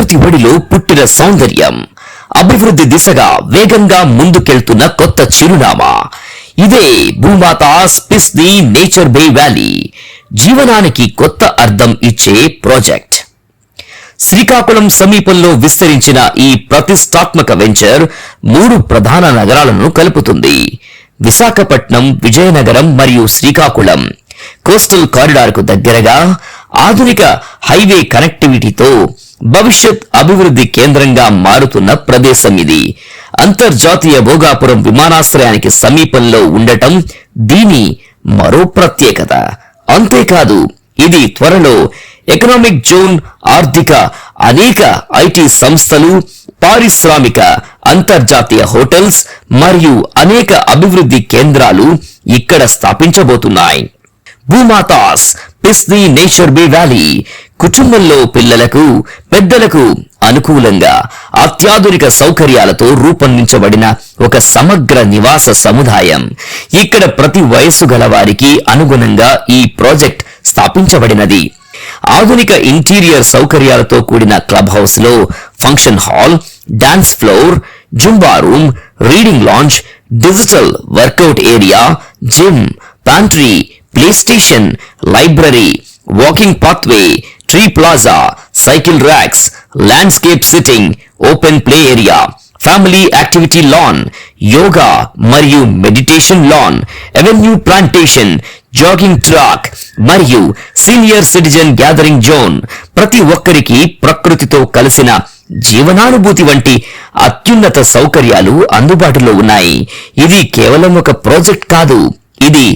ప్రకృతి ఒడిలో పుట్టిన సౌందర్యం, అభివృద్ధి దిశగా వేగంగా ముందుకెళ్తున్న కొత్త చిరునామా. ఇదే భూమాతాస్ పిస్నీ నేచర్ బే వ్యాలీ, జీవనానికి కొత్త అర్థం ఇచ్చే ప్రాజెక్ట్. శ్రీకాకుళం సమీపంలో విస్తరించిన ఈ ప్రతిష్టాత్మక వెంచర్ 3 ప్రధాన నగరాలను కలుపుతుంది: విశాఖపట్నం, విజయనగరం మరియు శ్రీకాకుళం. కోస్టల్ కారిడార్ కు దగ్గరగా ఆధునిక హైవే కనెక్టివిటీతో భవిష్యత్ అభివృద్ధి కేంద్రంగా మారుతున్న ప్రదేశం ఇది. అంతర్జాతీయ భోగాపురం విమానాశ్రయానికి సమీపంలో ఉండటం దీని మరో ప్రత్యేకత. అంతేకాదు, ఇది త్వరలో ఎకనామిక్ జోన్, ఆర్థిక అనేక ఐటీ సంస్థలు, పారిశ్రామిక అంతర్జాతీయ హోటల్స్ మరియు అనేక అభివృద్ధి కేంద్రాలు ఇక్కడ స్థాపించబోతున్నాయి. భూమాతాస్ పిస్నీ నేచర్ బే వ్యాలీ కుటుంబంలో పిల్లలకు, పెద్దలకు అనుకూలంగా అత్యాధునిక సౌకర్యాలతో రూపొందించబడిన ఒక సమగ్ర నివాస సముదాయం. ఇక్కడ ప్రతి వయస్సు గల వారికి అనుగుణంగా ఈ ప్రాజెక్ట్ స్థాపించబడినది. ఆధునిక ఇంటీరియర్ సౌకర్యాలతో కూడిన క్లబ్ హౌస్ లో function hall, dance floor, Zumba room, reading lounge, digital workout area, gym, pantry, play station, library, walking pathway, tree plaza, cycle racks, landscape sitting, open play area, family activity lawn, yoga మరియు meditation lawn, avenue plantation, jogging track మరియు senior citizen gathering zone. ప్రతి ఒక్కరికి ప్రకృతితో కలిసిన జీవనానుభూతి వంటి అత్యున్నత సౌకర్యాలు అందుబాటులో ఉన్నాయి. ఇది కేవలం ఒక ప్రాజెక్ట్ కాదు, ఇది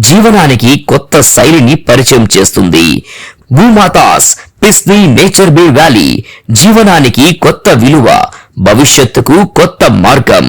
జీవనానికి కొత్త శైలిని పరిచయం చేస్తుంది. భూమాతాస్ పిస్నీ నేచర్ బే వ్యాలీ, జీవనానికి కొత్త విలువ, భవిష్యత్తుకు కొత్త మార్గం.